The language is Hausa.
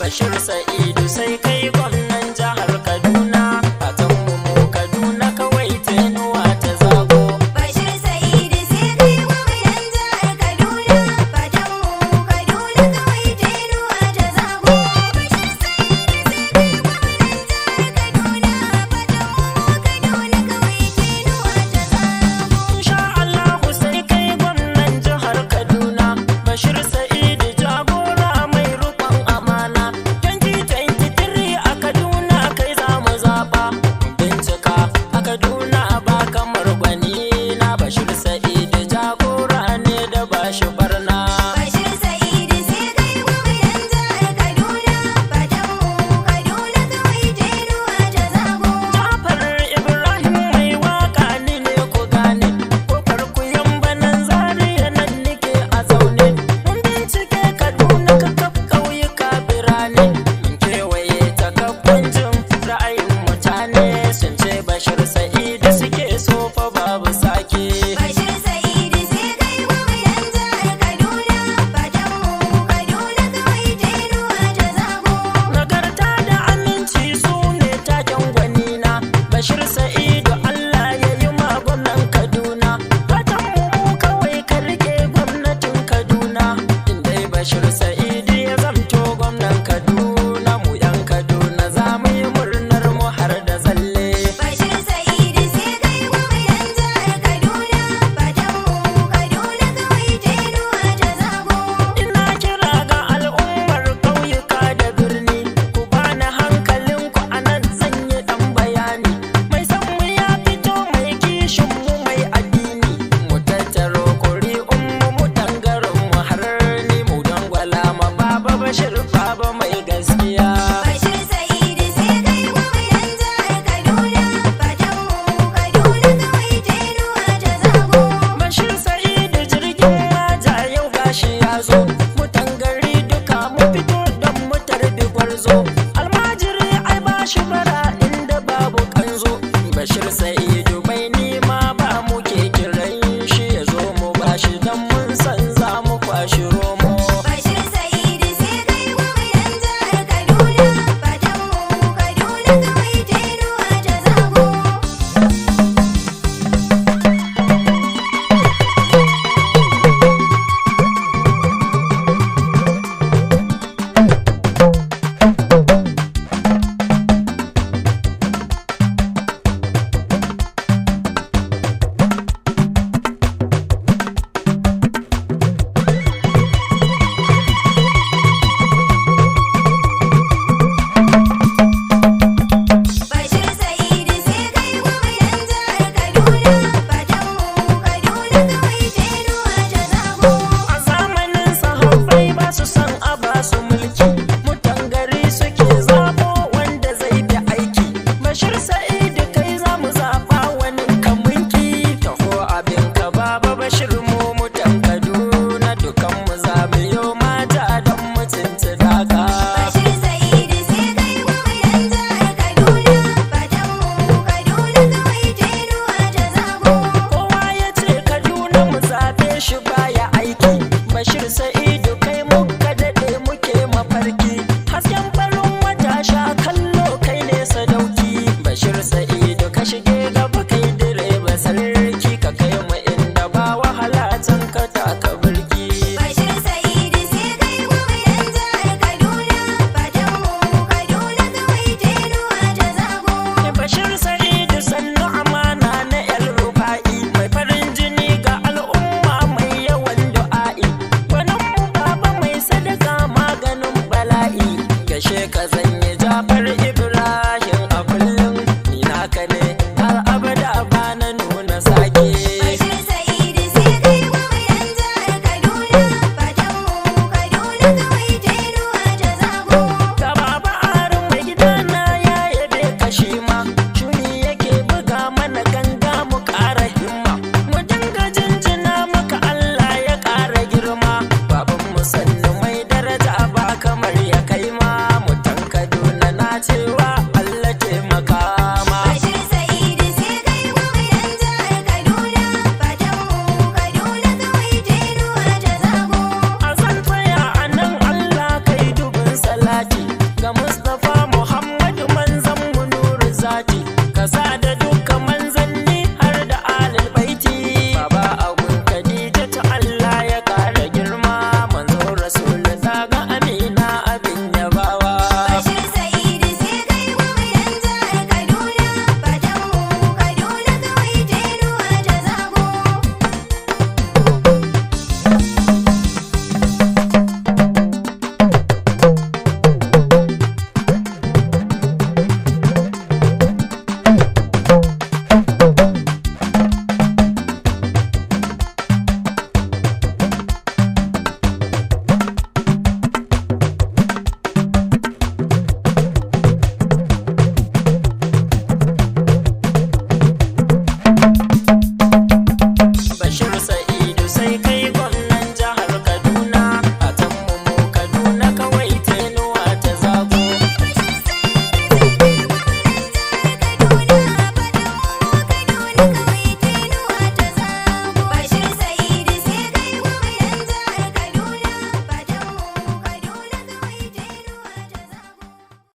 Bashir Sa'idu sai kai gwamnan jihar Kaduna, fatan mu Kaduna kawai tenuwa ta zago. Bashir Sa'idu sai kai gwamnan jihar Kaduna, fatan mu Kaduna kawai tenuwa ta zago. Bashir Sa'idu sai kai gwamnan jihar Kaduna, fatan mu Kaduna kawai tenuwa ta zago. Insha Allahu sai kai gwamnan jihar Kaduna, Bashir Sa'idu jagora mai rukun amana. 2023 a Kaduna kai za mu zaɓa, bincika a Kaduna ba kamar gwani na. Bashir Sa'idu jagora ne da bashi barna. Bashir Sa'idu sai kai gwamnan jihar Kaduna, fatan mu Kaduna kawai tenuwa ta zago. Jafar Ibrahim mai waka ni ne ku gane, kofar ku yambanan Zaria nan nike a zaune. Mun bincike Kaduna kakaf ƙauyuka birane, mun kewaye ta gaban jin ra'ayin mutane, sun ce Bashir Sa'idu suke so fa babu sake. Bashir Sa'idu sai kai gwamnan jihar Kaduna, fatan mu Kaduna kawai tenuwa ta zago. Nagarta da aminci su ne taken gwanina, Bashir Sa'idu Allah ya yi ma gwamnan Kaduna. Fatan mu kawai ka rike gwamnatin Kaduna, indai Bashir Sa'idu ya zamto gwamnan Kaduna, mu yan Kaduna za mu yi murnar mu har da zalle. Bashir Sa'idu sai kai gwamnan jihar Kaduna, fatan mu Kaduna kawai tenuwa ta zago. Ina kira ga al'ummar ƙauyuka da birni, ku bani hankalinku a nan zan yi ɗan bayani. Mai san mu ya fito mai kishin mu mai addini, mu tattaro ƙuri'un mu tangarin mu har ni mu dangwala ma Baba Bashir Baba mai gaskiya. Bashir Sa'idu sai kai gwamnan jihar Kaduna, fatan mu Kaduna kawai tenuwa ta zago. Bashir Sa'idu jirgin maja yau gashi ya zo.